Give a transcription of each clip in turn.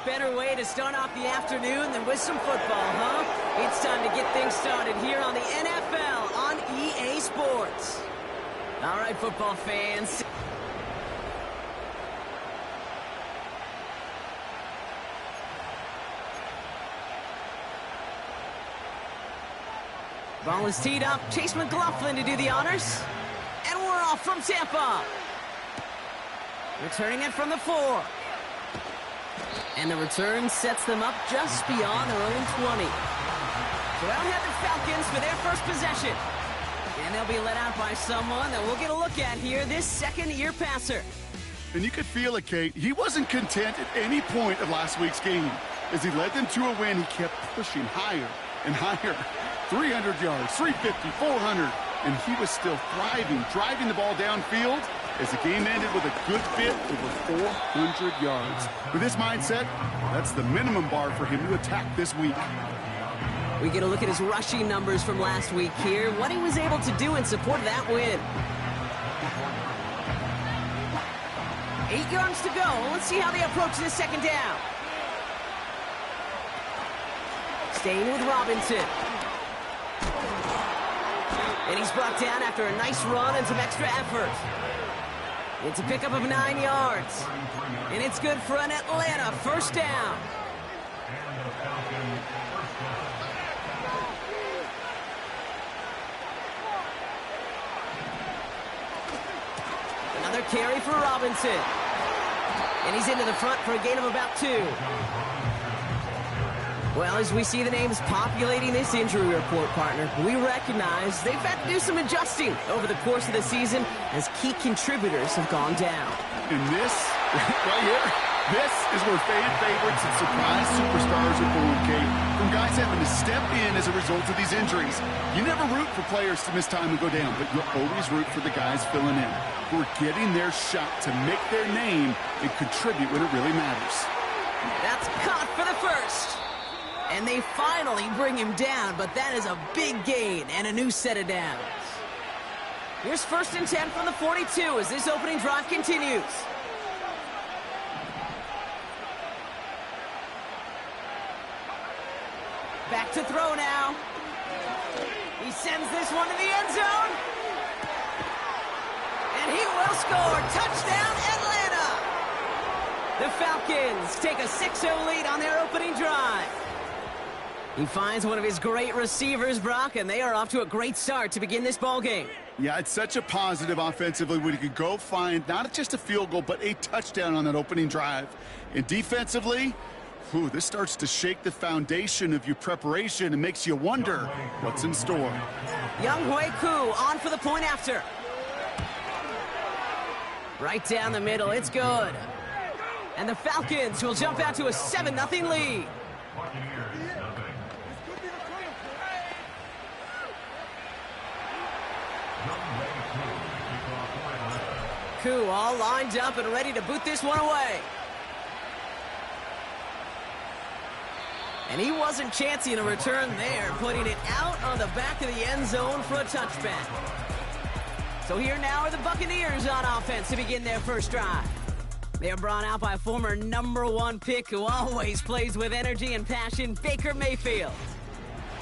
better way to start off the afternoon than with some football, huh? It's time to get things started here on the NFL on EA Sports. All right, football fans. Ball is teed up. Chase McLaughlin to do the honors. And we're off from Tampa. Returning it from the 4. And the return sets them up just beyond their own 20. So out have the Falcons for their first possession. And they'll be let out by someone that we'll get a look at here, this second-year passer. And you could feel it, Kate. He wasn't content at any point of last week's game. As he led them to a win, he kept pushing higher and higher. 300 yards, 350, 400. And he was still thriving, driving the ball downfield as the game ended with a good bit over 400 yards. With this mindset, that's the minimum bar for him to attack this week. We get a look at his rushing numbers from last week here, what he was able to do in support of that win. 8 yards to go. Let's see how they approach this second down. Staying with Robinson. And he's brought down after a nice run and some extra effort. It's a pickup of 9 yards. And it's good for an Atlanta first down. Another carry for Robinson. And he's into the front for a gain of about 2. Well, as we see the names populating this injury report, partner, we recognize they've had to do some adjusting over the course of the season as key contributors have gone down. And this, right here, this is where fan favorites and surprise superstars are born, Kate. From guys having to step in as a result of these injuries. You never root for players to miss time and go down, but you always root for the guys filling in, who are getting their shot to make their name and contribute when it really matters. That's caught for the first. And they finally bring him down, but that is a big gain and a new set of downs. Here's 1st and 10 from the 42 as this opening drive continues. Back to throw now. He sends this one to the end zone. And he will score. Touchdown, Atlanta! The Falcons take a 6-0 lead on their opening drive. He finds one of his great receivers, Brock, and they are off to a great start to begin this ball game. Yeah, it's such a positive offensively when you can go find not just a field goal, but a touchdown on that opening drive. And defensively, this starts to shake the foundation of your preparation and makes you wonder what's in store. Younghoe Koo on for the point after. Right down the middle, it's good. And the Falcons will jump out to a 7-0 lead. Koo all lined up and ready to boot this one away. And he wasn't chancing a return there, putting it out on the back of the end zone for a touchback. So here now are the Buccaneers on offense to begin their first drive. They are brought out by a former #1 pick who always plays with energy and passion, Baker Mayfield.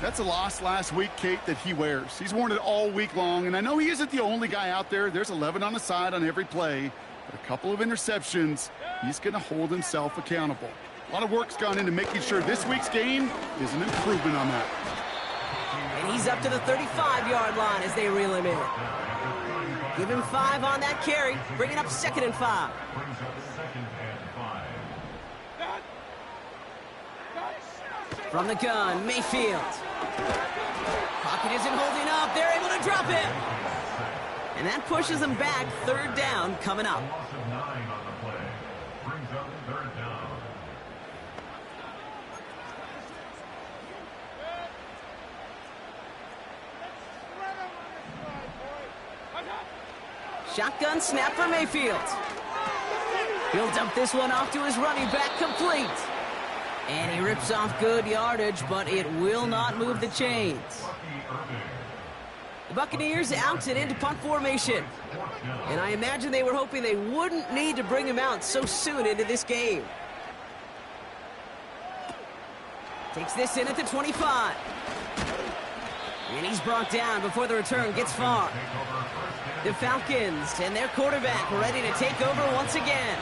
That's a loss last week, Kate, that he wears. He's worn it all week long, and I know he isn't the only guy out there. There's 11 on the side on every play. But a couple of interceptions, he's going to hold himself accountable. A lot of work's gone into making sure this week's game is an improvement on that. And he's up to the 35-yard line as they reel him in. Give him 5 on that carry, bringing up 2nd and 5. From the gun, Mayfield. Pocket isn't holding up. They're able to drop him. And that pushes them back. 3rd down coming up. Shotgun snap for Mayfield. He'll dump this one off to his running back, complete. And he rips off good yardage, but it will not move the chains. The Buccaneers out and into punt formation. And I imagine they were hoping they wouldn't need to bring him out so soon into this game. Takes this in at the 25. And he's brought down before the return gets far. The Falcons and their quarterback ready to take over once again.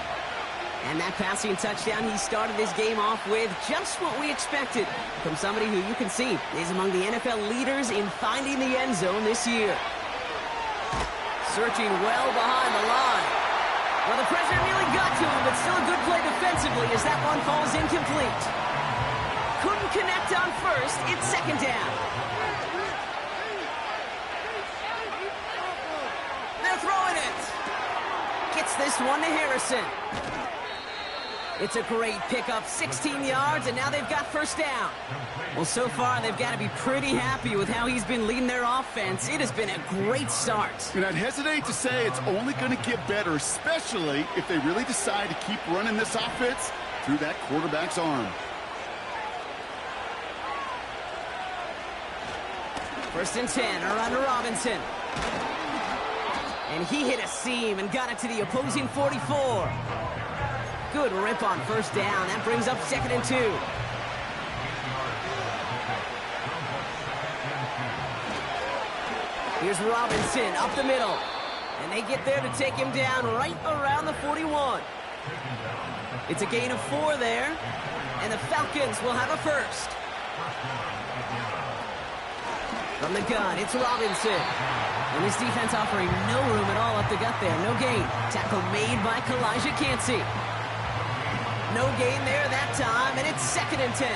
And that passing touchdown he started this game off with, just what we expected from somebody who you can see is among the NFL leaders in finding the end zone this year. Searching well behind the line. Well, the pressure nearly got to him, but still a good play defensively as that one falls incomplete. Couldn't connect on first. It's second down. They're throwing it. Gets this one to Harrison. It's a great pickup, 16 yards, and now they've got first down. Well, so far, they've got to be pretty happy with how he's been leading their offense. It has been a great start. And I'd hesitate to say it's only going to get better, especially if they really decide to keep running this offense through that quarterback's arm. First and 10, around to Robinson. And he hit a seam and got it to the opposing 44. Good rip on first down. That brings up second and 2. Here's Robinson up the middle. And they get there to take him down right around the 41. It's a gain of 4 there. And the Falcons will have a first. From the gun, it's Robinson. And his defense offering no room at all up the gut there. No gain. Tackle made by Kalijah Cansey. No gain there that time, and it's second and 10.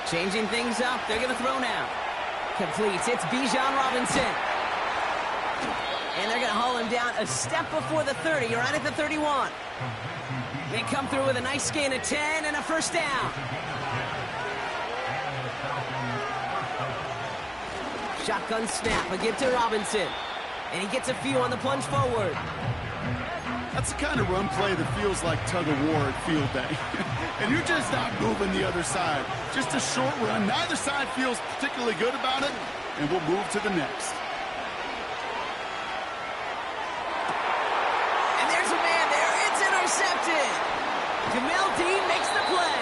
Changing things up. They're going to throw now. Completes. It's Bijan Robinson. And they're going to haul him down a step before the 30, right at the 31. They come through with a nice gain of 10 and a first down. Shotgun snap, a give to Robinson. And he gets a few on the plunge forward. That's the kind of run play that feels like tug-of-war at field day. And you're just not moving the other side. Just a short run. Neither side feels particularly good about it. And we'll move to the next. And there's a man there. It's intercepted. Jamel Dean makes the play.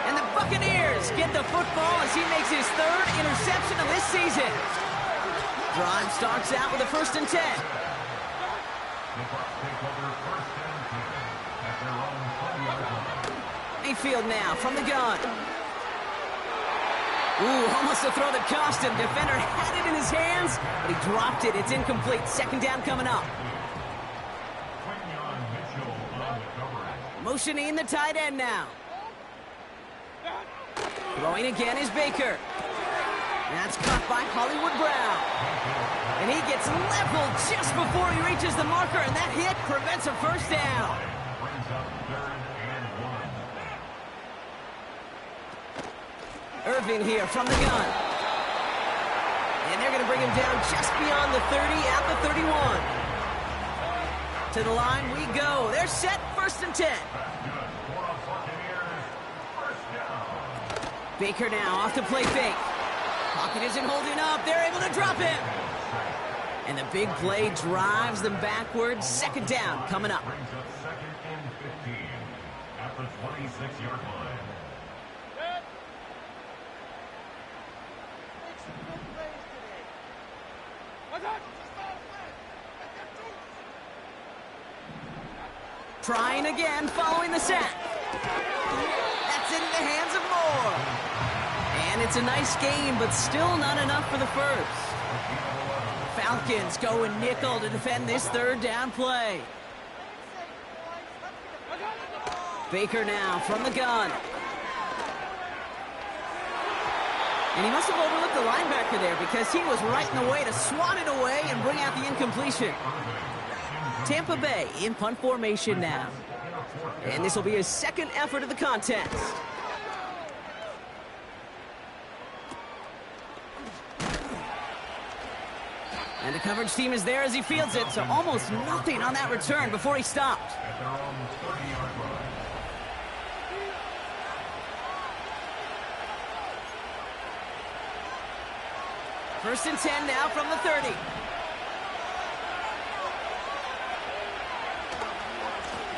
And the Buccaneers get the football as he makes his 3rd interception of this season. Drive starts out with a first and 10. Mayfield now from the gun. Ooh, almost a throw that cost him. Defender had it in his hands, but he dropped it. It's incomplete. Second down coming up. Motioning the tight end now. Throwing again is Baker. That's caught by Hollywood Brown. And he gets leveled just before he reaches the marker, and that hit prevents a first down. Irving here from the gun. And they're going to bring him down just beyond the 30 at the 31. To the line we go. They're set, first and 10. Baker now off to play fake. Pocket isn't holding up. They're able to drop him. And the big play drives them backwards. Second down coming up. Second and 15 at the 26-yard line. Trying again following the sack. That's into the hands of Moore. And it's a nice game, but still not enough for the first. Falcons going nickel to defend this 3rd down play. Baker now from the gun. And he must have overlooked the linebacker there because he was right in the way to swat it away and bring out the incompletion. Tampa Bay in punt formation now. And this will be his 2nd effort of the contest. And the coverage team is there as he fields it, so almost nothing on that return before he stopped. First and 10 now from the 30.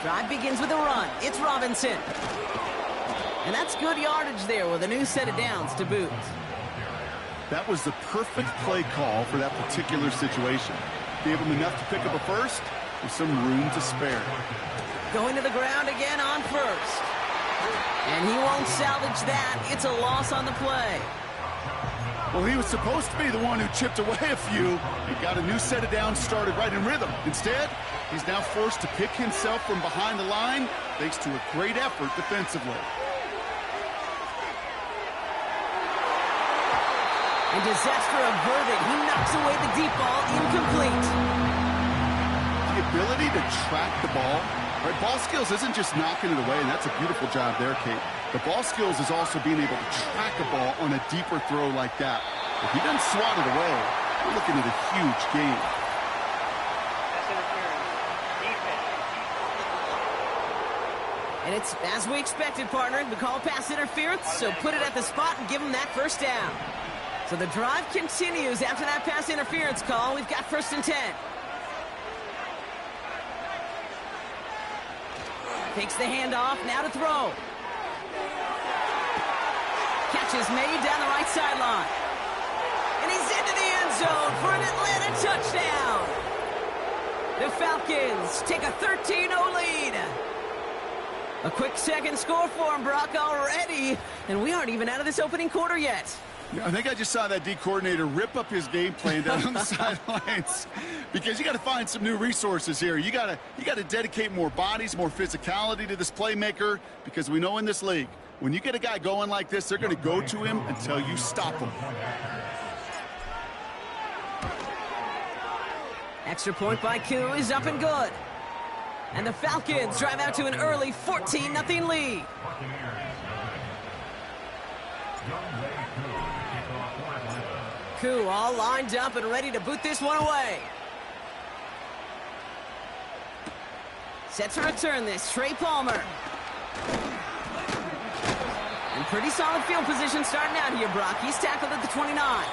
Drive begins with a run. It's Robinson. And that's good yardage there with a new set of downs to boot. That was the perfect play call for that particular situation. Gave him enough to pick up a first with some room to spare. Going to the ground again on first. And he won't salvage that. It's a loss on the play. Well, he was supposed to be the one who chipped away a few and got a new set of downs started right in rhythm. Instead, he's now forced to pick himself from behind the line thanks to a great effort defensively. And disaster averted. He knocks away the deep ball, incomplete. The ability to track the ball, right? Ball skills isn't just knocking it away, and that's a beautiful job there, Kate. The ball skills is also being able to track a ball on a deeper throw like that. If he doesn't swat it away, we're looking at a huge game. And it's as we expected, partner. We call pass interference, so put it at the spot and give him that first down. So the drive continues after that pass interference call. We've got 1st and 10. Takes the handoff, now to throw. Catch is made down the right sideline. And he's into the end zone for an Atlanta touchdown. The Falcons take a 13-0 lead. A quick second score for him, Brock, already. And we aren't even out of this opening quarter yet. I think I just saw that D coordinator rip up his game plan down on the sidelines because you got to find some new resources here. You got to dedicate more bodies, more physicality to this playmaker because we know in this league, when you get a guy going like this, they're going to go to him until you stop him. Extra point by Koo is up and good. And the Falcons drive out to an early 14-0 lead. Koo all lined up and ready to boot this one away. Set to return this, Trey Palmer. And pretty solid field position starting out here, Brock. He's tackled at the 29.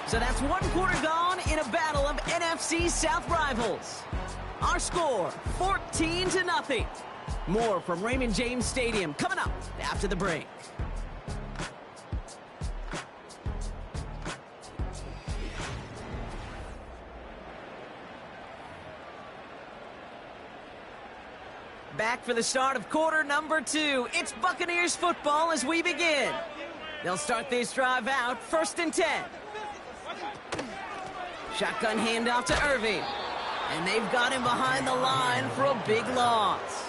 So that's one quarter gone in a battle of NFC South rivals. Our score, 14-0. More from Raymond James Stadium coming up after the break. Back for the start of quarter number 2. It's Buccaneers football as we begin. They'll start this drive out, 1st and 10. Shotgun handoff to Irving. And they've got him behind the line for a big loss.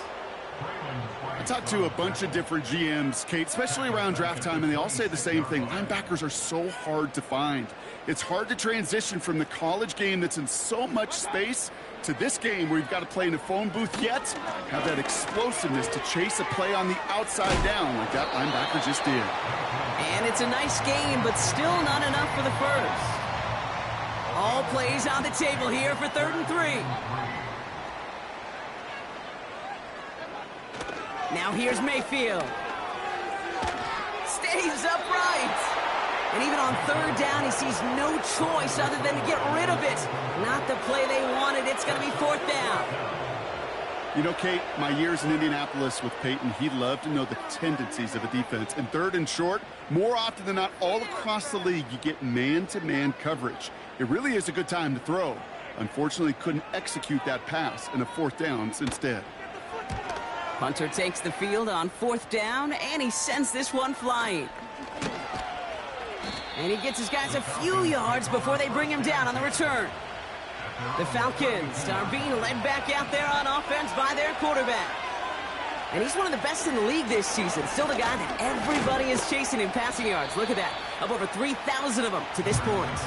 I talked to a bunch of different GMs, Kate, especially around draft time, and they all say the same thing. Linebackers are so hard to find. It's hard to transition from the college game that's in so much space to this game where you've got to play in a phone booth yet have that explosiveness to chase a play on the outside down like that linebacker just did. And it's a nice game, but still not enough for the first. All plays on the table here for 3rd and 3. Now here's Mayfield. Stays upright. And even on 3rd down, he sees no choice other than to get rid of it. Not the play they wanted. It's going to be 4th down. You know, Kate, my years in Indianapolis with Peyton, he loved to know the tendencies of a defense. And 3rd and short, more often than not, all across the league, you get man-to-man coverage. It really is a good time to throw. Unfortunately, couldn't execute that pass in a 4th down instead. Punter takes the field on 4th down, and he sends this one flying. And he gets his guys a few yards before they bring him down on the return. The Falcons are being led back out there on offense by their quarterback. And he's one of the best in the league this season. Still the guy that everybody is chasing in passing yards. Look at that. Up over 3,000 of them to this point.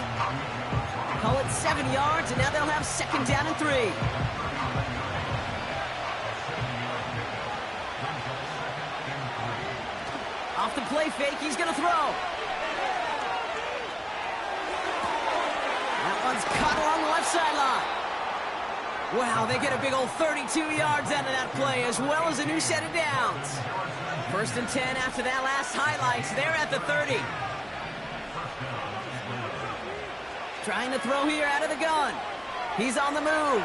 Call it 7 yards, and now they'll have 2nd down and 3. Off the play fake, he's going to throw. That one's caught along the left sideline. Wow, they get a big old 32 yards out of that play, as well as a new set of downs. 1st and 10 after that last highlights. They're at the 30. Trying to throw here out of the gun. He's on the move.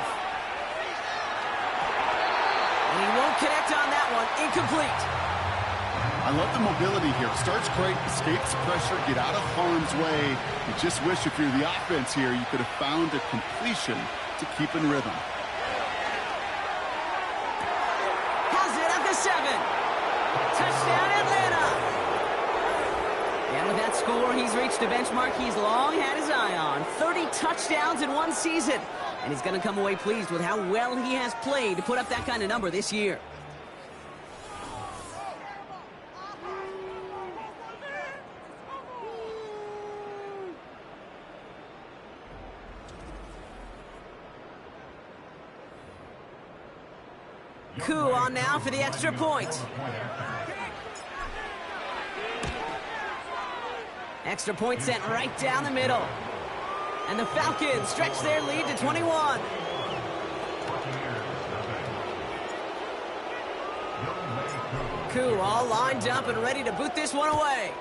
he won't connect on that one. Incomplete. I love the mobility here. Starts great, escapes pressure, get out of harm's way. You just wish if you're the offense here, you could have found a completion to keep in rhythm. Has it at the 7. Touchdown, Atlanta. And with that score, he's reached a benchmark he's long had his eye on. 30 touchdowns in one season. And he's going to come away pleased with how well he has played to put up that kind of number this year. Koo on now for the extra point. Extra point sent right down the middle. And the Falcons stretch their lead to 21. Koo all lined up and ready to boot this one away.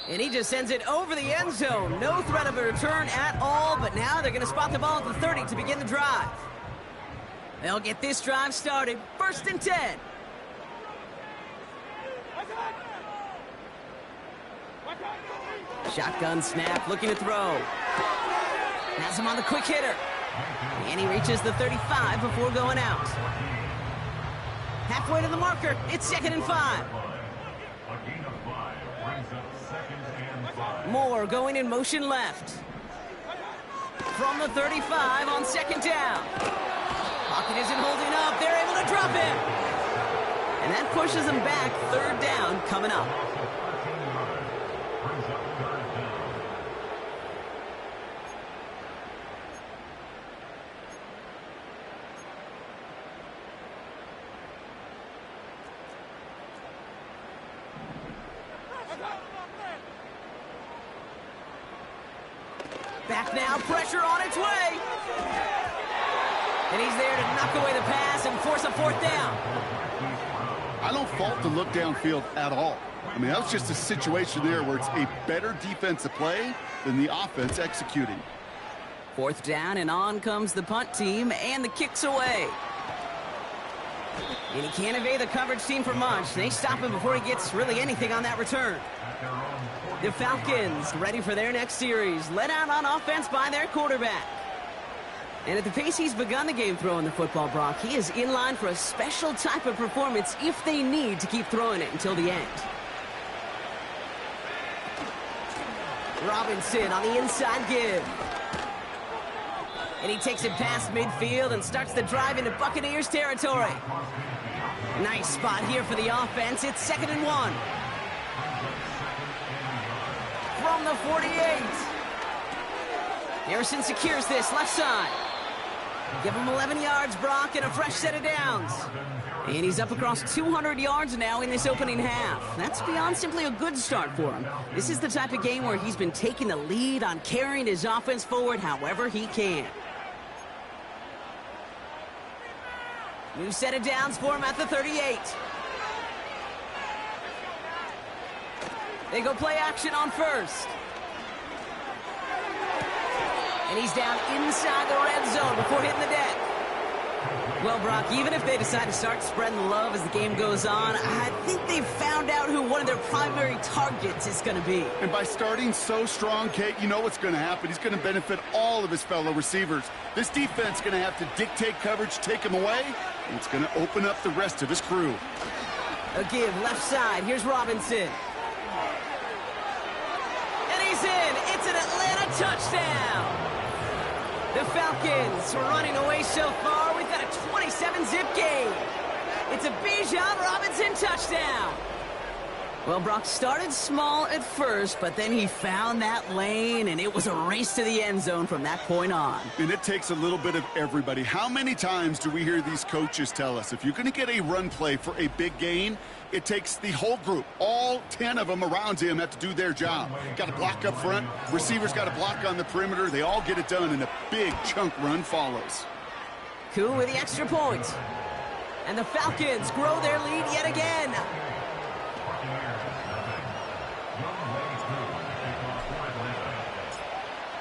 And he just sends it over the end zone. No threat of a return at all, but now they're going to spot the ball at the 30 to begin the drive. They'll get this drive started. 1st and 10. Shotgun snap, looking to throw. Has him on the quick hitter. And he reaches the 35 before going out. Halfway to the marker, it's 2nd and 5. Moore going in motion left. From the 35 on 2nd down. Pocket isn't holding up. They're able to drop him. And that pushes them back. 3rd down coming up. Back now, pressure on its way. And he's there to knock away the pass and force a 4th down. I don't fault the look downfield at all. I mean, that was just a situation there where it's a better defensive play than the offense executing. 4th down, and on comes the punt team, and the kick's away. And he can't evade the coverage team for much. They stop him before he gets really anything on that return. The Falcons ready for their next series, led out on offense by their quarterback. And at the pace he's begun the game throwing the football, Brock, he is in line for a special type of performance if they need to keep throwing it until the end. Robinson on the inside give. And he takes it past midfield and starts the drive into Buccaneers territory. Nice spot here for the offense. It's 2nd and 1. From the 48. Harrison secures this left side. Give him 11 yards, Brock, and a fresh set of downs. And he's up across 200 yards now in this opening half. That's beyond simply a good start for him. This is the type of game where he's been taking the lead on carrying his offense forward however he can. New set of downs for him at the 38. They go play action on 1st. And he's down inside the red zone before hitting the deck. Well, Brock, even if they decide to start spreading the love as the game goes on, I think they've found out who one of their primary targets is going to be. And by starting so strong, Kate, you know what's going to happen. He's going to benefit all of his fellow receivers. This defense is going to have to dictate coverage, take him away, and it's going to open up the rest of his crew. A give left side. Here's Robinson. And he's in. It's an Atlanta touchdown. The Falcons are running away so far. We've got a 27-zip game. It's a Bijan Robinson touchdown. Well, Brock started small at first, but then he found that lane, and it was a race to the end zone from that point on. And it takes a little bit of everybody. How many times do we hear these coaches tell us, if you're going to get a run play for a big gain, it takes the whole group. All 10 of them around him have to do their job. Got to block up front. Receivers got to block on the perimeter. They all get it done, and a big chunk run follows. Koo with the extra point. And the Falcons grow their lead yet again.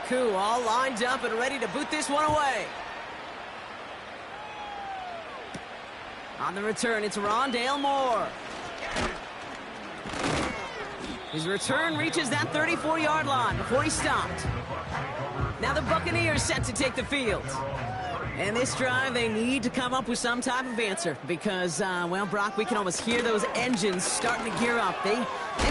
Koo all lined up and ready to boot this one away. On the return, it's Rondale Moore. His return reaches that 34-yard line before he stopped. Now the Buccaneers set to take the field. And this drive, they need to come up with some type of answer because, well, Brock, we can almost hear those engines starting to gear up. They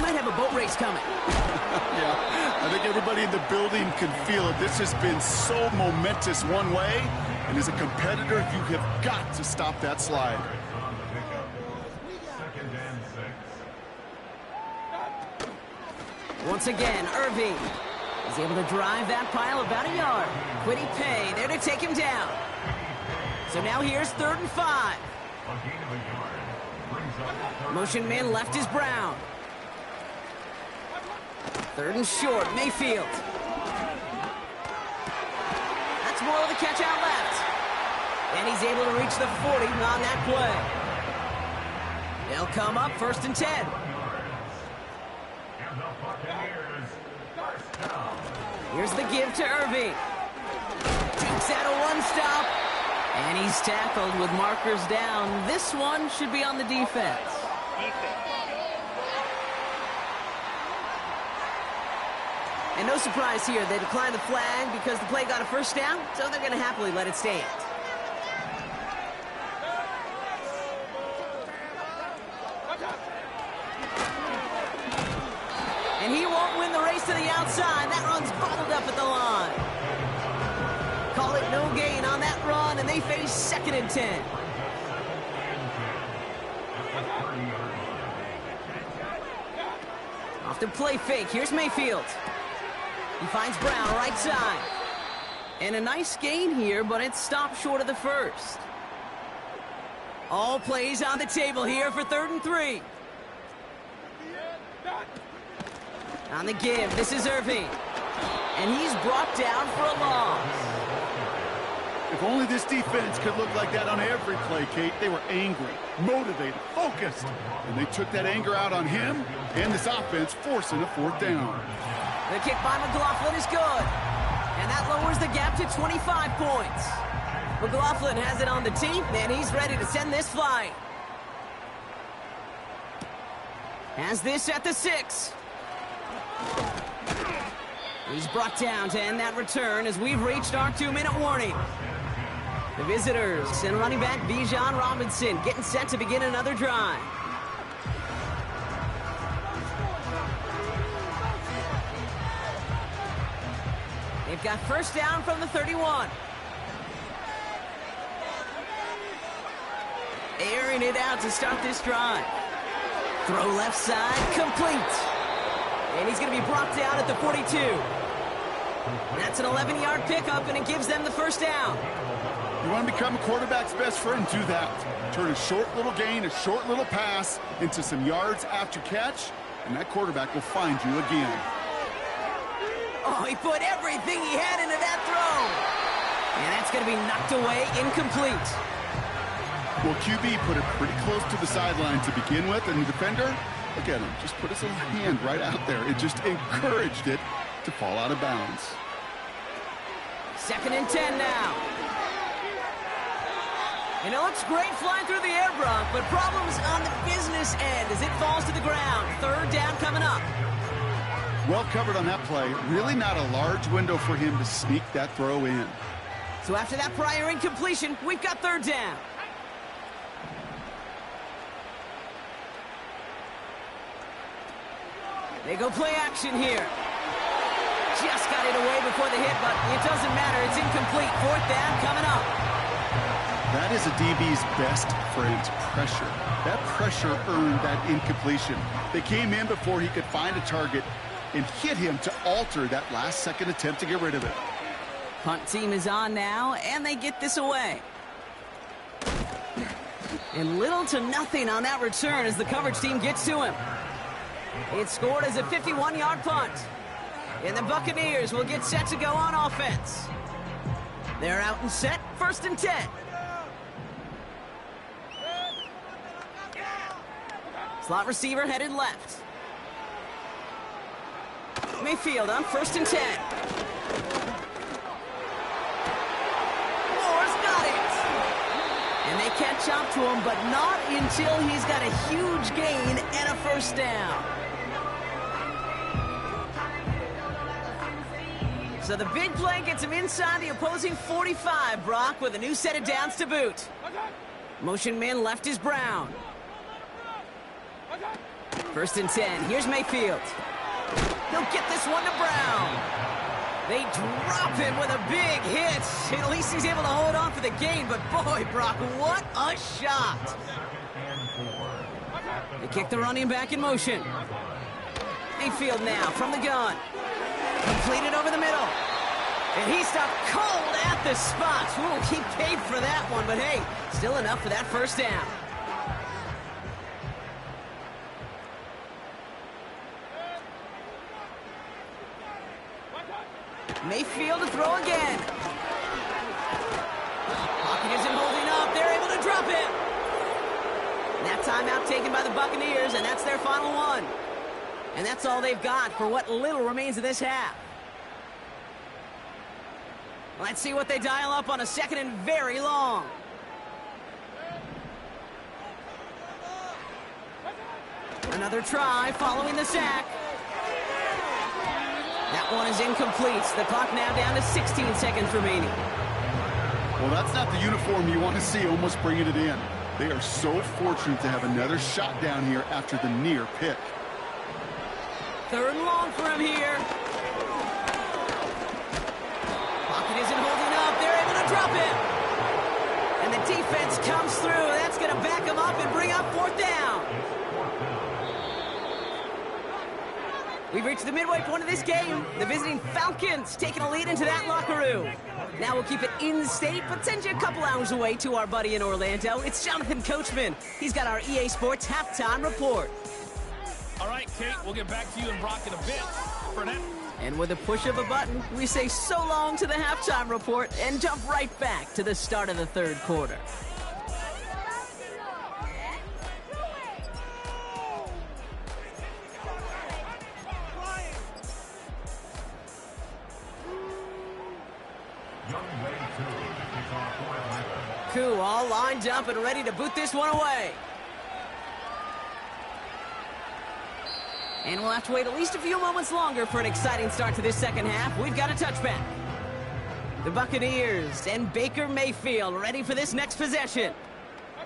might have a boat race coming. Yeah, I think everybody in the building can feel it. This has been so momentous one way, and as a competitor, you have got to stop that slide. Once again, Irving is able to drive that pile about a yard. Quiddy Pay there to take him down. So now here's 3rd and 5. Motion man left is Brown. 3rd and short, Mayfield. That's more of the catch out left. And he's able to reach the 40 on that play. They'll come up 1st and 10. Here's the give to Irving. Takes out a one-stop. And he's tackled with markers down. This one should be on the defense. And no surprise here. They declined the flag because the play got a 1st down, so they're going to happily let it stand. And he won't win the race to the outside. That run's bottled up at the line. Call it no gain on that run, and they face 2nd and 10. Off the play fake. Here's Mayfield. He finds Brown right side. And a nice gain here, but it's stopped short of the 1st. All plays on the table here for 3rd and 3. On the give, this is Irving. And he's brought down for a loss. If only this defense could look like that on every play, Kate. They were angry, motivated, focused. And they took that anger out on him and this offense, forcing a 4th down. The kick by McLaughlin is good. And that lowers the gap to 25 points. McLaughlin has it on the tee, and he's ready to send this flying. Has this at the 6. He's brought down to end that return as we've reached our 2-minute warning. The visitors and running back Bijan Robinson getting set to begin another drive. They've got 1st down from the 31. Airing it out to start this drive. Throw left side, complete. And he's going to be brought down at the 42. That's an 11-yard pickup, and it gives them the 1st down. You want to become a quarterback's best friend, do that. Turn a short little gain, a short little pass into some yards after catch, and that quarterback will find you again. Oh, he put everything he had into that throw. And that's going to be knocked away, incomplete. Well, QB put it pretty close to the sideline to begin with, and the defender, look at him, just put his little hand right out there. It just encouraged it to fall out of bounds. 2nd and 10 now. And it looks great flying through the air, Brock, but problems on the business end as it falls to the ground. 3rd down coming up. Well covered on that play. Really not a large window for him to sneak that throw in. So after that prior incompletion, we've got 3rd down. They go play action here. Just got it away before the hit, but it doesn't matter. It's incomplete. 4th down coming up. That is a DB's best friend, pressure. That pressure earned that incompletion. They came in before he could find a target and hit him to alter that last-second attempt to get rid of it. Punt team is on now, and they get this away. And little to nothing on that return as the coverage team gets to him. It's scored as a 51-yard punt. And the Buccaneers will get set to go on offense. They're out and set, 1st and 10. Slot receiver headed left. Mayfield on 1st and 10. Moore's got it. And they catch catch up to him, but not until he's got a huge gain and a first down. So the big play gets him inside the opposing 45, Brock, with a new set of downs to boot. Motion man left is Brown. First and 10. Here's Mayfield. He'll get this one to Brown. They drop him with a big hit. At least he's able to hold on for the gain, but boy, Brock, what a shot. They kick the running back in motion. Mayfield now from the gun. Completed over the middle. And he stopped cold at the spot. Ooh, he paid for that one, but hey, still enough for that first down. Mayfield to throw again. Pocket isn't holding up. They're able to drop it. And that timeout taken by the Buccaneers, and that's their final one. And that's all they've got for what little remains of this half. Let's see what they dial up on a second and very long. Another try following the sack. That one is incomplete. The clock now down to 16 seconds remaining. Well, that's not the uniform you want to see almost bringing it in. They are so fortunate to have another shot down here after the near pick. Third and long for him here. Pocket isn't holding up. They're able to drop it. And the defense comes through. That's going to back them up and bring up fourth down. We've reached the midway point of this game. The visiting Falcons taking a lead into that locker room. Now we'll keep it in-state, but send you a couple hours away to our buddy in Orlando. It's Jonathan Coachman. He's got our EA Sports halftime report. All right, Kate, we'll get back to you and Brock in a bit. For now. And with a push of a button, we say so long to the halftime report and jump right back to the start of the third quarter. Koo all lined up and ready to boot this one away. And we'll have to wait at least a few moments longer for an exciting start to this second half. We've got a touchback. The Buccaneers and Baker Mayfield ready for this next possession.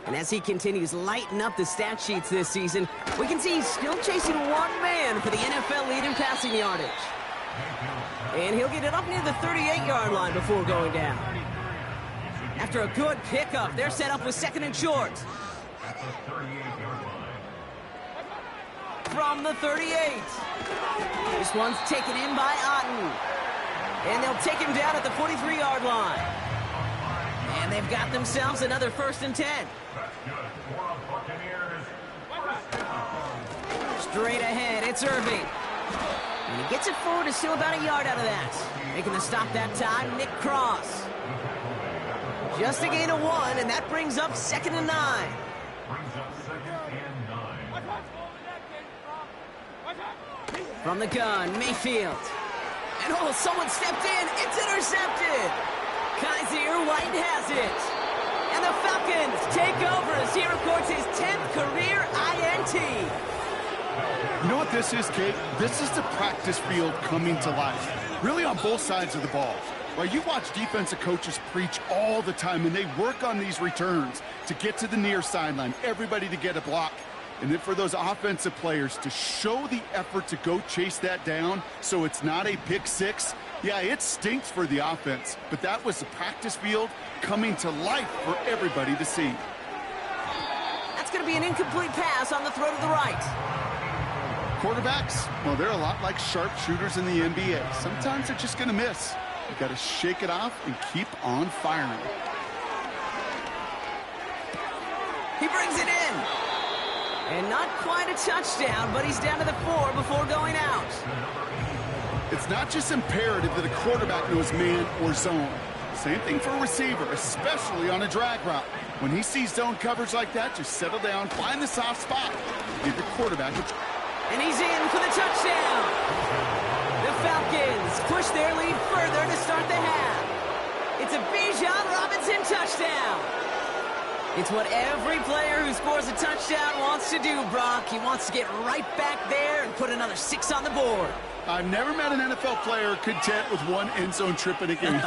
And as he continues lighting up the stat sheets this season, we can see he's still chasing one man for the NFL lead in passing yardage. And he'll get it up near the 38-yard line before going down. After a good pickup, they're set up with second and short. From the 38. This one's taken in by Otten. And they'll take him down at the 43-yard line. And they've got themselves another first and 10. Straight ahead, it's Irving. And he gets it forward to still about a yard out of that. Making the stop that time, Nick Cross. Just a gain of 1, and that brings up second and 9. From the gun, Mayfield. And oh, someone stepped in. It's intercepted. Kaiser White has it. And the Falcons take over as he records his 10th career INT. You know what this is, Kate? This is the practice field coming to life. Really on both sides of the ball. Right, you watch defensive coaches preach all the time, and they work on these returns to get to the near sideline, everybody to get a block. And then for those offensive players to show the effort to go chase that down so it's not a pick six, yeah, it stinks for the offense. But that was the practice field coming to life for everybody to see. That's going to be an incomplete pass on the throw to the right. Quarterbacks, well, they're a lot like sharpshooters in the NBA. Sometimes they're just going to miss. You got to shake it off and keep on firing. He brings it in. And not quite a touchdown, but he's down to the 4 before going out. It's not just imperative that a quarterback knows man or zone. Same thing for a receiver, especially on a drag route. When he sees zone coverage like that, just settle down, find the soft spot. Give your quarterback a... And he's in for the touchdown. The Falcons push their lead further to start the half. It's a Bijan Robinson touchdown. It's what every player who scores a touchdown wants to do, Brock. He wants to get right back there and put another 6 on the board. I've never met an NFL player content with one end zone trip in a game.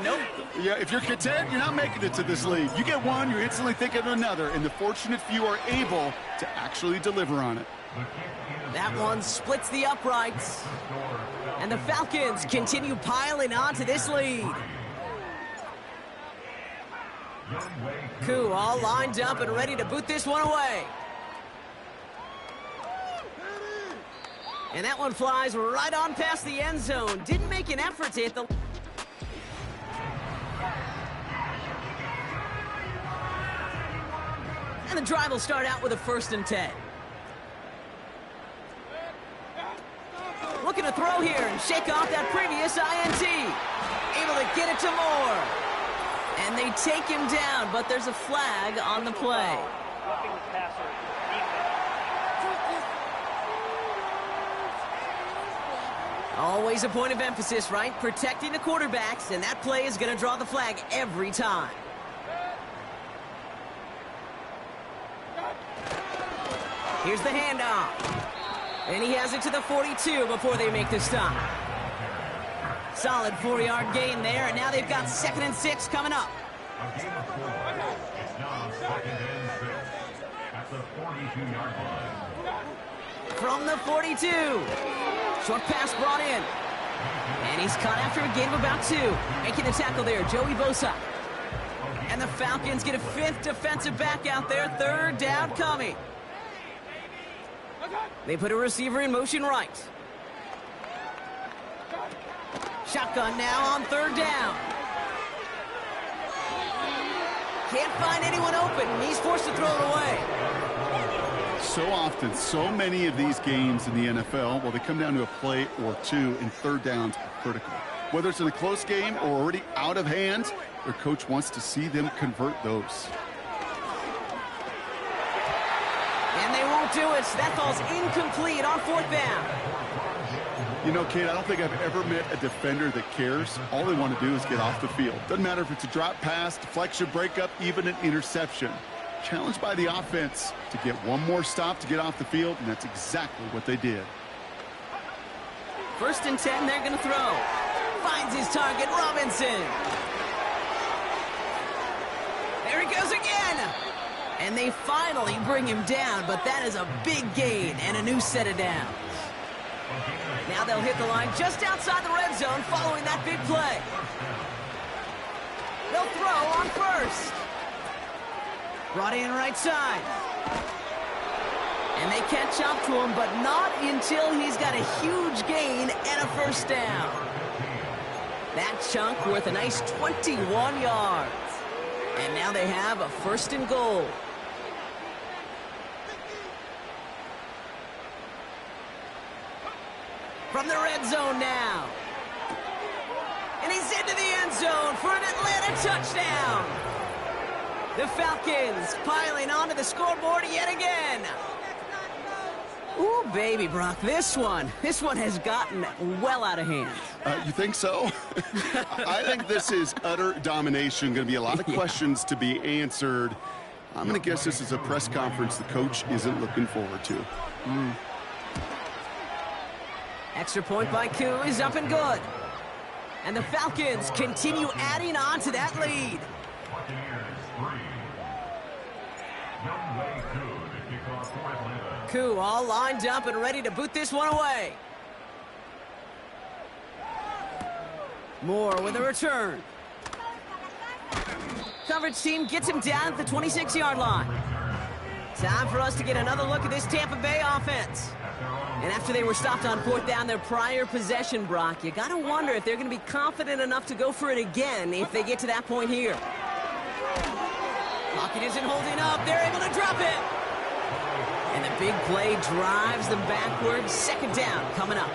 Nope. Yeah, if you're content, you're not making it to this league. You get one, you're instantly thinking of another, and the fortunate few are able to actually deliver on it. That one splits the uprights. And the Falcons continue piling on to this lead. Koo all lined up and ready to boot this one away. And that one flies right on past the end zone. Didn't make an effort to hit the... And the drive will start out with a 1st and 10. Looking to throw here and shake off that previous INT. Able to get it to Moore. And they take him down, but there's a flag on the play. Always a point of emphasis, right? Protecting the quarterbacks, and that play is going to draw the flag every time. Here's the handoff. And he has it to the 42 before they make the stop. Solid 4-yard gain there, and now they've got 2nd and 6 coming up. A game of 4. It's now 2nd and 6 at the 42-yard line. From the 42. Short pass brought in. And he's caught after a gain of about 2. Making the tackle there, Joey Bosa. And the Falcons get a 5th defensive back out there. 3rd down coming. They put a receiver in motion right. Shotgun now on 3rd down. Can't find anyone open. He's forced to throw it away. So often, so many of these games in the NFL, well, they come down to a play or two, and 3rd downs are critical. Whether it's in a close game or already out of hand, their coach wants to see them convert those. And they won't do it. That ball's incomplete on 4th down. You know, Kate, I don't think I've ever met a defender that cares. All they want to do is get off the field. Doesn't matter if it's a drop pass, deflection, breakup, even an interception. Challenged by the offense to get one more stop to get off the field, and that's exactly what they did. 1st and 10, they're going to throw. Finds his target, Robinson. There he goes again. And they finally bring him down, but that is a big gain and a new set of downs. Now they'll hit the line just outside the red zone following that big play. They'll throw on 1st. Brought in right side. And they catch up to him, but not until he's got a huge gain and a 1st down. That chunk worth a nice 21 yards. And now they have a 1st and goal. From the red zone now. And he's into the end zone for an Atlanta touchdown. The Falcons piling onto the scoreboard yet again. Ooh, baby, Brock, this one has gotten well out of hand. You think so? I think this is utter domination. Going to be a lot of questions to be answered. I'm going to guess this is a press conference the coach isn't looking forward to. Extra point by Koo is up and good. And the Falcons continue adding on to that lead. Koo all lined up and ready to boot this one away. Moore with a return. Coverage team gets him down at the 26-yard line. Time for us to get another look at this Tampa Bay offense. And after they were stopped on 4th down their prior possession, Brock, you got to wonder if they're going to be confident enough to go for it again if they get to that point here. Pocket isn't holding up. They're able to drop it. And the big play drives them backwards. 2nd down coming up.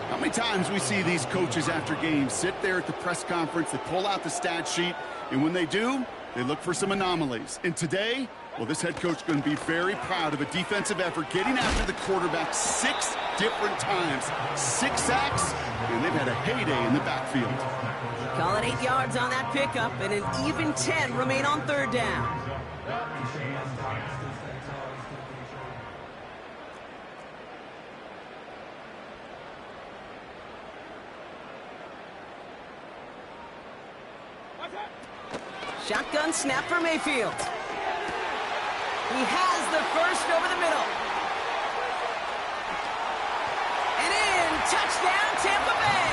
How many times we see these coaches after games sit there at the press conference, they pull out the stat sheet, and when they do, they look for some anomalies. And today, well, this head coach is going to be very proud of a defensive effort, getting after the quarterback 6 different times. 6 sacks, and they've had a heyday in the backfield. Call it 8 yards on that pickup, and an even 10 remain on third down. Shotgun snap for Mayfield. He has the first over the middle. And in, touchdown Tampa Bay.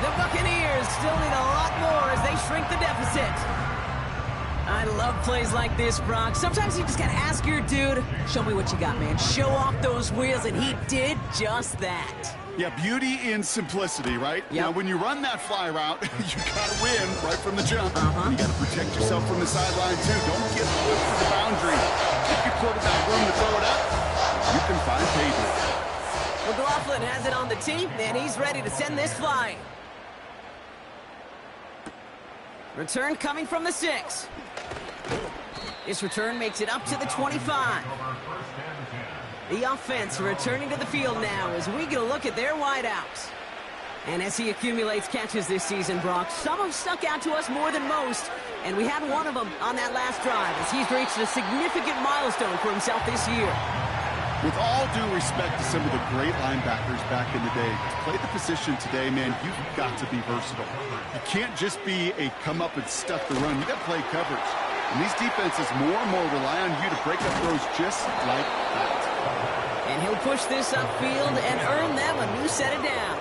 The Buccaneers still need a lot more as they shrink the deficit. I love plays like this, Brock. Sometimes you just gotta ask your dude, show me what you got, man. Show off those wheels, and he did just that. Yeah, beauty in simplicity, right? Yep. Now, when you run that fly route, you got to win right from the jump. You got to protect yourself from the sideline, too. Don't get flipped to the boundary. Give your quarterback room to throw it up. You can find payment. McLaughlin has it on the tee, and he's ready to send this flying. Return coming from the 6. This return makes it up to the 25. The offense returning to the field now as we get a look at their wideouts. And as he accumulates catches this season, Brock, some have stuck out to us more than most, and we had one of them on that last drive as he's reached a significant milestone for himself this year. With all due respect to some of the great linebackers back in the day, to play the position today, man, you've got to be versatile. You can't just be a come up and stuff the run. You got to play coverage. And these defenses more and more rely on you to break up throws just like that. And he'll push this upfield and earn them a new set of downs.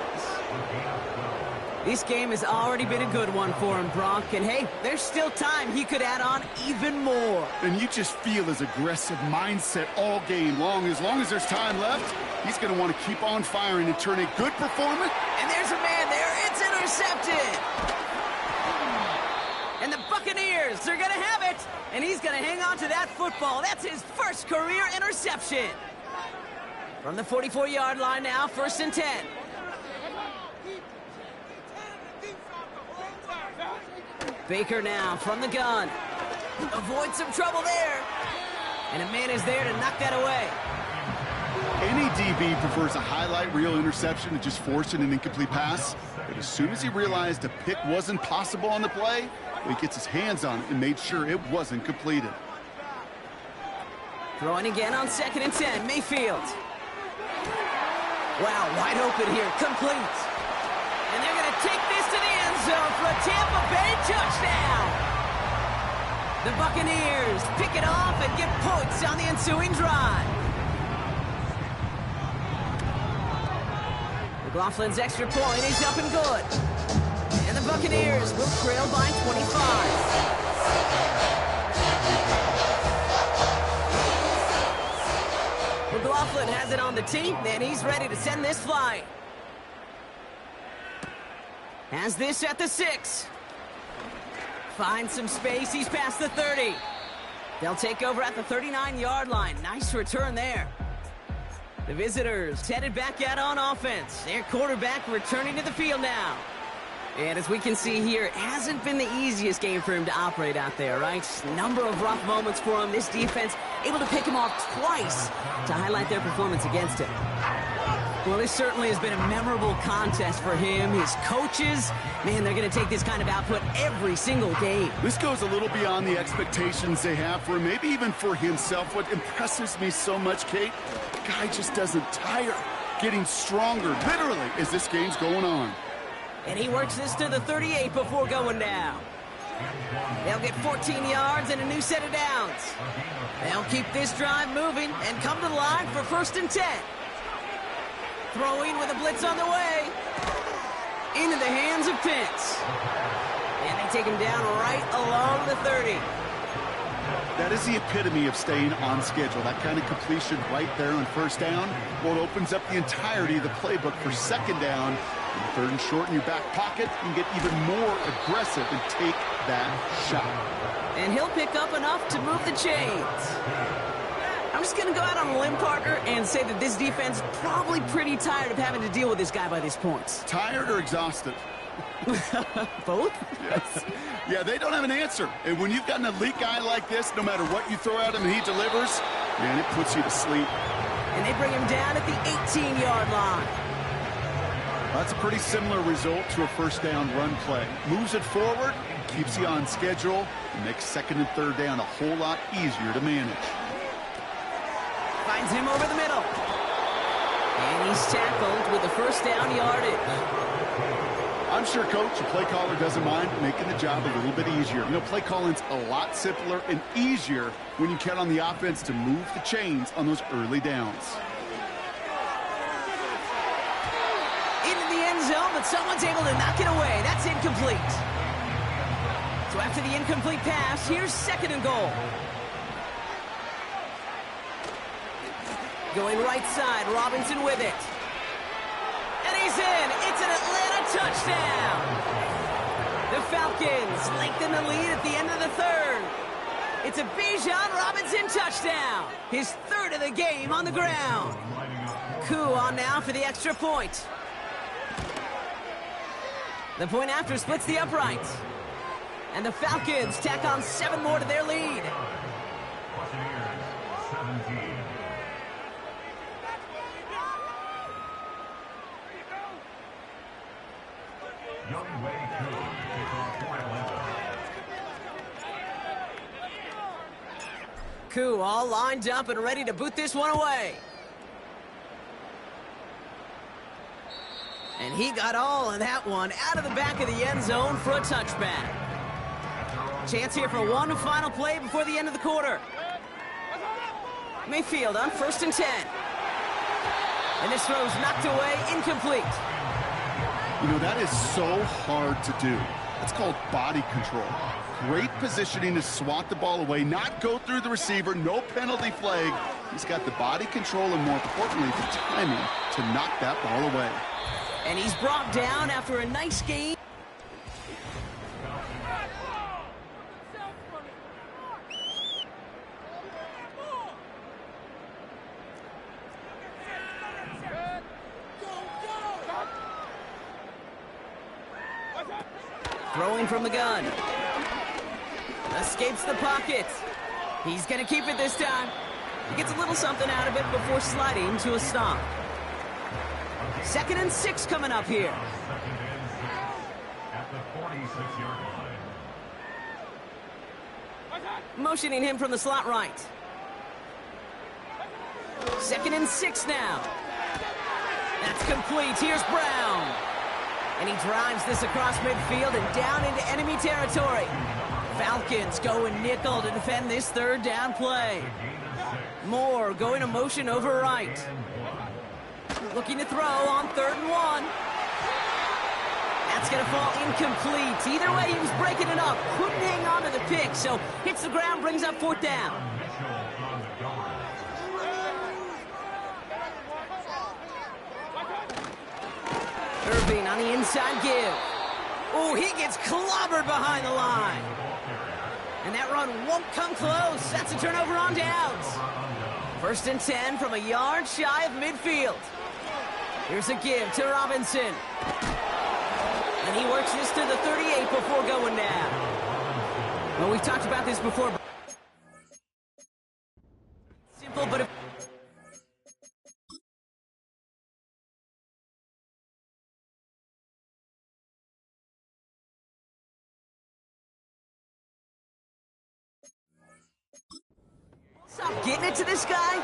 This game has already been a good one for him, Brock. And hey, there's still time he could add on even more. And you just feel his aggressive mindset all game long. As long as there's time left, he's going to want to keep on firing and turn a good performance. And there's a man there. It's intercepted. And the Buccaneers, they're going to have it. And he's going to hang on to that football. That's his first career interception. From the 44-yard line now, 1st and 10. Baker now from the gun. Avoid some trouble there. And a man is there to knock that away. Any DB prefers a highlight reel interception to just forcing an incomplete pass. But as soon as he realized a pick wasn't possible on the play, he gets his hands on it and made sure it wasn't completed. Throwing again on 2nd and 10, Mayfield. Wow, wide open here, complete. And they're going to take this to the end zone for a Tampa Bay touchdown. The Buccaneers pick it off and get points on the ensuing drive. McLaughlin's extra point is up and good. And the Buccaneers will trail by 25. McLaughlin has it on the tee, and he's ready to send this flying. Has this at the 6. Finds some space, he's past the 30. They'll take over at the 39-yard line. Nice return there. The visitors headed back out on offense. Their quarterback returning to the field now. And as we can see here, it hasn't been the easiest game for him to operate out there, right? Number of rough moments for him. This defense able to pick him off twice to highlight their performance against him. Well, this certainly has been a memorable contest for him. His coaches, man, they're going to take this kind of output every single game. This goes a little beyond the expectations they have for him, maybe even for himself. What impresses me so much, Kate, the guy just doesn't tire, getting stronger, literally, as this game's going on. And he works this to the 38 before going down. They'll get 14 yards and a new set of downs. They'll keep this drive moving and come to the line for 1st and 10. Throwing with a blitz on the way. Into the hands of Pitts. And they take him down right along the 30. That is the epitome of staying on schedule. That kind of completion right there on 1st down. Well, it opens up the entirety of the playbook for 2nd down. And 3rd and short in your back pocket, you can get even more aggressive and take that shot. And he'll pick up enough to move the chains. I'm just going to go out on a limb, Parker, and say that this defense is probably pretty tired of having to deal with this guy by this point. Tired or exhausted? Both? Yes. Yeah, they don't have an answer. And when you've got an elite guy like this, no matter what you throw at him and he delivers, man, it puts you to sleep. And they bring him down at the 18-yard line. That's a pretty similar result to a first down run play. Moves it forward, keeps you on schedule, and makes second and third down a whole lot easier to manage. Finds him over the middle. And he's tackled with the first down yardage. I'm sure, Coach, the play caller doesn't mind making the job a little bit easier. You know, play calling's a lot simpler and easier when you count on the offense to move the chains on those early downs. Into the end zone, but someone's able to knock it away. That's incomplete. So after the incomplete pass, here's second and goal. Going right side, Robinson with it. And he's in. It's an Atlanta touchdown. The Falcons lengthen the lead at the end of the third. It's a Bijan Robinson touchdown. His third of the game on the ground. Koo on now for the extra point. The point after splits the uprights. And the Falcons tack on 7 more to their lead. Buccaneers 17. Young Wei Koo kicks off for Atlanta. Koo all lined up and ready to boot this one away. And he got all of that one out of the back of the end zone for a touchback. Chance here for one final play before the end of the quarter. Mayfield on 1st and 10. And this throw's knocked away, incomplete. You know, that is so hard to do. It's called body control. Great positioning to swat the ball away, not go through the receiver, no penalty flag. He's got the body control and, more importantly, the timing to knock that ball away. And he's brought down after a nice game. Throwing from the gun. Escapes the pocket. He's going to keep it this time. He gets a little something out of it before sliding to a stop. 2nd and 6 coming up here. 2nd and 6 at the 46-yard line. Motioning him from the slot right. 2nd and 6 now. That's complete. Here's Brown. And he drives this across midfield and down into enemy territory. Falcons going nickel to defend this third down play. Moore going to motion over right. Looking to throw on 3rd and 1. That's going to fall incomplete. Either way, he was breaking it up. Couldn't hang on to the pick, so hits the ground, brings up 4th down. Irving on the inside give. Oh, he gets clobbered behind the line. And that run won't come close. That's a turnover on downs. 1st and 10 from a yard shy of midfield. Here's a give to Robinson. And he works this to the 38 before going down. Well, we've talked about this before. Simple, but... Stop getting it to this guy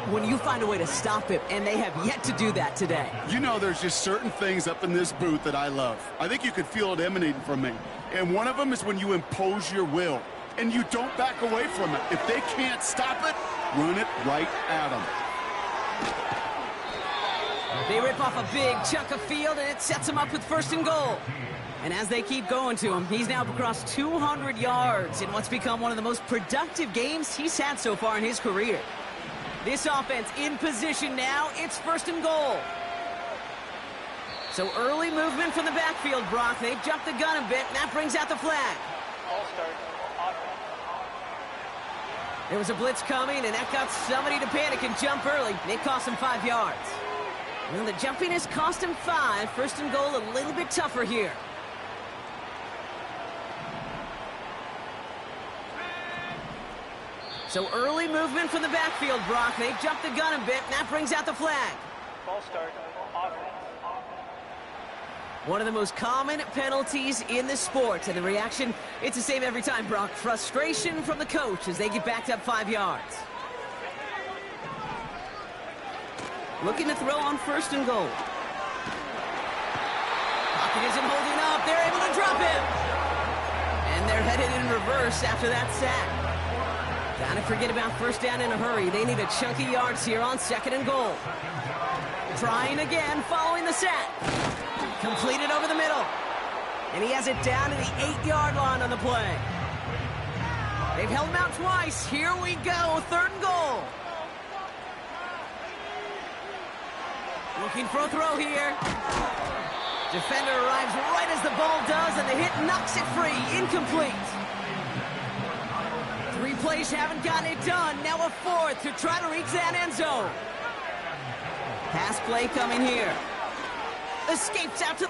when you find a way to stop him, and they have yet to do that today. You know, there's just certain things up in this booth that I love. I think you could feel it emanating from me. And one of them is when you impose your will, and you don't back away from it. If they can't stop it, run it right at them. They rip off a big chunk of field, and it sets them up with 1st and goal. And as they keep going to him, he's now across 200 yards in what's become one of the most productive games he's had so far in his career. This offense in position now. It's 1st and goal. So early movement from the backfield, Brock. They've jumped the gun a bit, and that brings out the flag. There was a blitz coming, and that got somebody to panic and jump early. It cost him 5 yards. Well, the jumping has cost him 5. 1st and goal a little bit tougher here. So early movement from the backfield, Brock. They've jumped the gun a bit, and that brings out the flag. Ball start, offense. One of the most common penalties in the sport, and the reaction, it's the same every time, Brock. Frustration from the coach as they get backed up 5 yards. Looking to throw on 1st and goal. Pocket isn't holding up. They're able to drop him. And they're headed in reverse after that sack. Gotta forget about 1st down in a hurry. They need a chunk of yards here on 2nd and goal. Trying again following the sack. Completed over the middle. And he has it down to the 8-yard line on the play. They've held him out twice. Here we go, 3rd and goal. Looking for a throw here. Defender arrives right as the ball does, and the hit knocks it free. Incomplete. 3 plays haven't gotten it done. Now a 4th to try to reach that end zone. Pass play coming here. Escapes out to...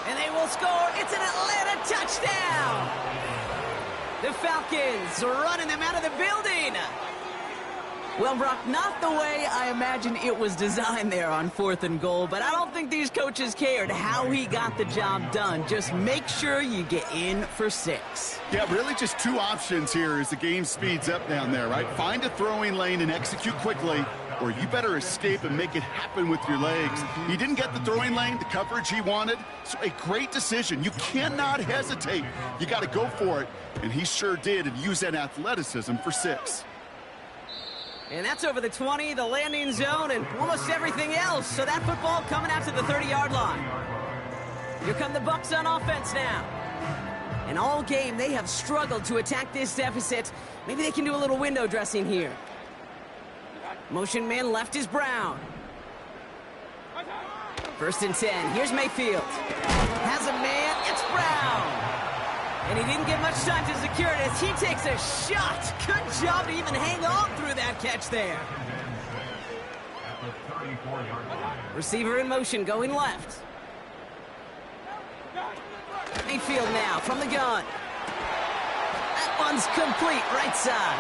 and they will score. It's an Atlanta touchdown. The Falcons running them out of the building. Well, Brock, not the way I imagine it was designed there on 4th and goal, but I don't think these coaches cared how he got the job done. Just make sure you get in for 6. Yeah, really just 2 options here as the game speeds up down there, right? Find a throwing lane and execute quickly, or you better escape and make it happen with your legs. He didn't get the throwing lane, the coverage he wanted, so a great decision. You cannot hesitate. You got to go for it, and he sure did, and use that athleticism for 6. And that's over the 20, the landing zone, and almost everything else. So that football coming out to the 30-yard line. Here come the Bucs on offense now. And all game, they have struggled to attack this deficit. Maybe they can do a little window dressing here. Motion man left is Brown. 1st and 10. Here's Mayfield. Has a man. It's Brown. And he didn't get much time to secure it as he takes a shot. Good job to even hang on through that catch there. Receiver in motion going left. Mayfield now from the gun. That one's complete right side.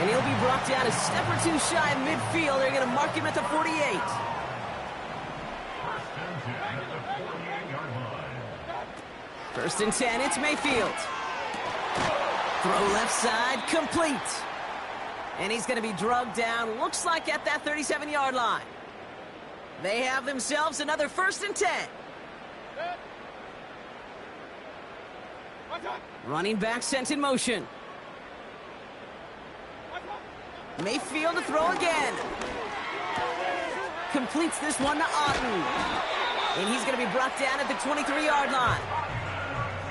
And he'll be brought down a step or 2 shy of midfield. They're going to mark him at the 48. 1st and 10, it's Mayfield. Throw left side, complete. And he's going to be drugged down, looks like at that 37-yard line. They have themselves another 1st and 10. Running back sent in motion. Mayfield to throw again. Completes this one to Otten. And he's going to be brought down at the 23-yard line.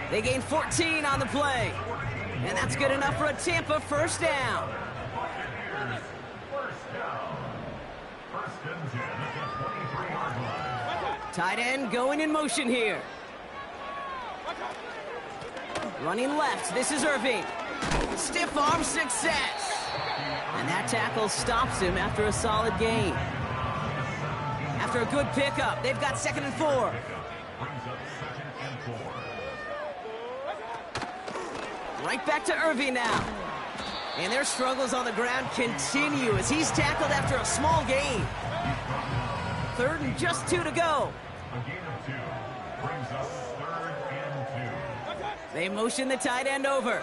They gain 14 on the play. And that's good enough for a Tampa 1st down. Tight end going in motion here. Running left, this is Irving. Stiff arm success. And that tackle stops him after a solid gain. After a good pickup, they've got 2nd and 4. Right back to Irving now. And their struggles on the ground continue as he's tackled after a small gain. 3rd and just 2 to go. A gain of 2 brings us 3rd and 2. They motion the tight end over.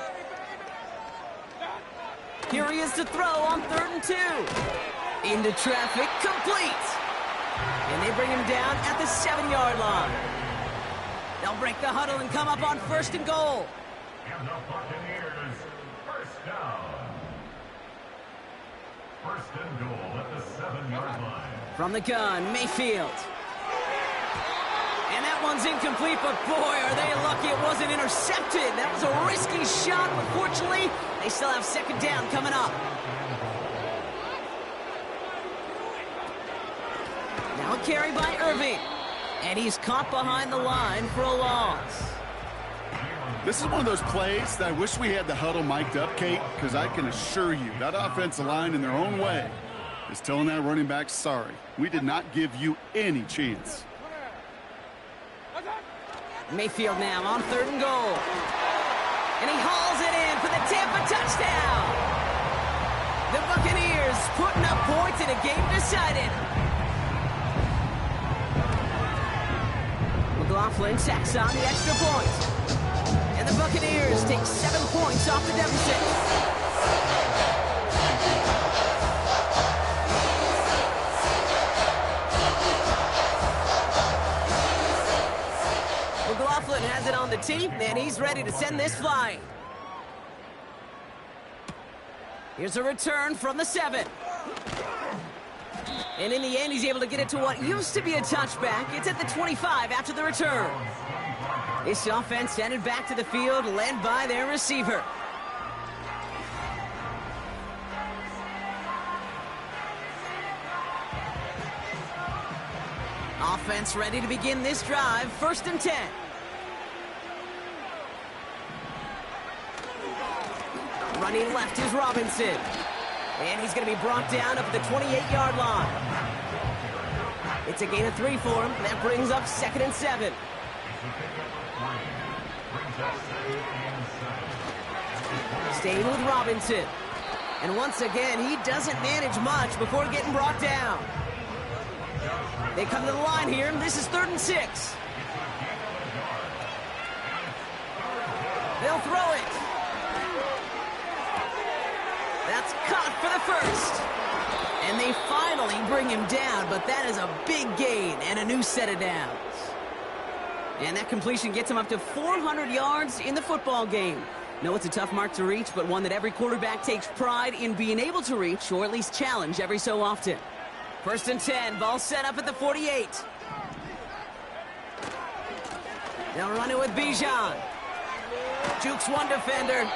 Here he is to throw on 3rd and 2. Into traffic, complete. And they bring him down at the 7-yard line. They'll break the huddle and come up on 1st and goal. And the Buccaneers, 1st down. 1st and goal at the 7-yard line. From the gun, Mayfield. And that one's incomplete, but boy, are they lucky it wasn't intercepted. That was a risky shot, but fortunately, they still have 2nd down coming up. Now a carry by Irving. And he's caught behind the line for a loss. This is one of those plays that I wish we had the huddle mic'd up, Kate, because I can assure you that offensive line in their own way is telling that running back, sorry, we did not give you any chance. Mayfield now on 3rd and goal. And he hauls it in for the Tampa touchdown. The Buccaneers putting up points in a game decided. McLaughlin tacks on the extra point. And the Buccaneers take 7 points off the deficit. McLaughlin has it on the tee, and he's ready to send this flying. Here's a return from the 7. And in the end, he's able to get it to what used to be a touchback. It's at the 25 after the return. This offense headed back to the field, led by their receiver. Offense ready to begin this drive. 1st and 10. Running left is Robinson. And he's going to be brought down up at the 28-yard line. It's a gain of 3 for him. That brings up 2nd and 7. Staying with Robinson. And once again, he doesn't manage much before getting brought down. They come to the line here. This is 3rd and 6. They'll throw it. That's caught for the 1st. And they finally bring him down, but that is a big gain and a new set of downs. And that completion gets him up to 400 yards in the football game. No, it's a tough mark to reach, but one that every quarterback takes pride in being able to reach, or at least challenge every so often. 1st and 10, ball set up at the 48. They'll run it with Bijan. Jukes one defender,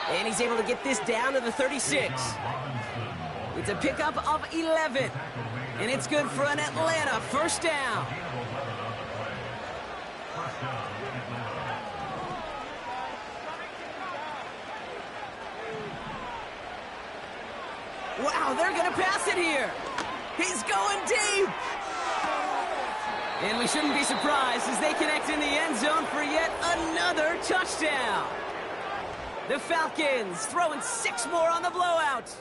and he's able to get this down to the 36. It's a pickup of 11, and it's good for an Atlanta 1st down. Wow, they're going to pass it here. He's going deep. And we shouldn't be surprised as they connect in the end zone for yet another touchdown. The Falcons throwing 6 more on the blowout.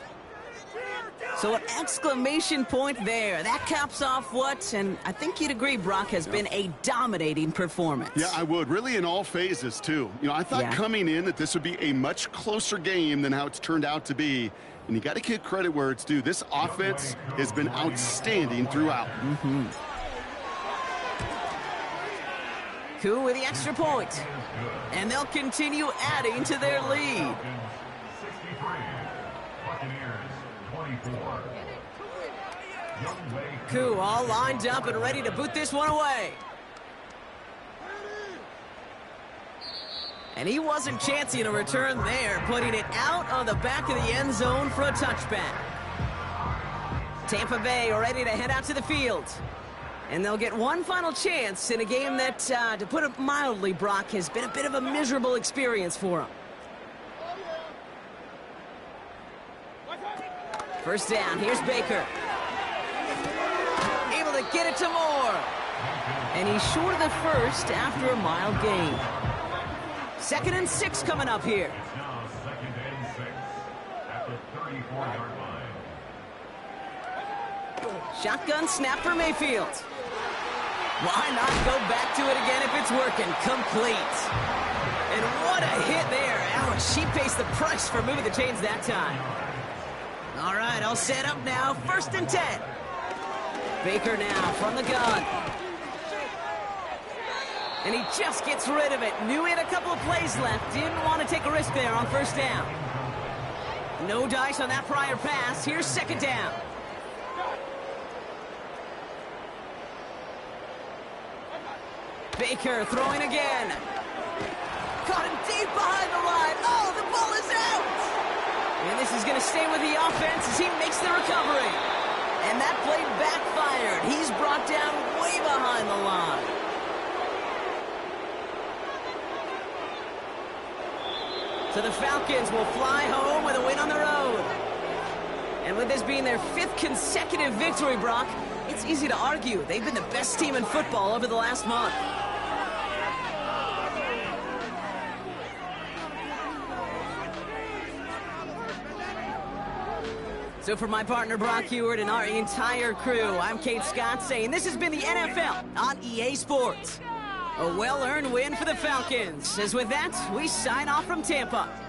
So an exclamation point there. That caps off what, and I think you'd agree, Brock, has been a dominating performance. Yeah, I would. Really in all phases, too. You know, I thought coming in that this would be a much closer game than how it's turned out to be. And you got to give credit where it's due. This offense has been outstanding throughout. Koo with the extra point. And they'll continue adding to their lead. 63. Buccaneers 24. Koo all lined up and ready to boot this one away. And he wasn't chancing a return there, putting it out on the back of the end zone for a touchback. Tampa Bay ready to head out to the field. And they'll get one final chance in a game that, to put it mildly, Brock, has been a bit of a miserable experience for them. 1st down, here's Baker. Able to get it to Moore. And he's short of the 1st after a mild gain. 2nd and 6 coming up here. It's now 2nd and 6 at the 34-yard line. Shotgun snap for Mayfield. Why not go back to it again if it's working? Complete. And what a hit there. Ouch, she pays the price for moving the chains that time. All right, all set up now. 1st and 10. Baker now from the gun. And he just gets rid of it. Knew he had a couple of plays left. Didn't want to take a risk there on 1st down. No dice on that prior pass. Here's 2nd down. Baker throwing again. Caught him deep behind the line. Oh, the ball is out. And this is going to stay with the offense as he makes the recovery. And that play backfired. He's brought down way behind the line. So the Falcons will fly home with a win on the road. And with this being their 5th consecutive victory, Brock, it's easy to argue they've been the best team in football over the last month. So for my partner Brock Heward and our entire crew, I'm Kate Scott saying this has been the NFL on EA Sports. A well-earned win for the Falcons. As with that, we sign off from Tampa.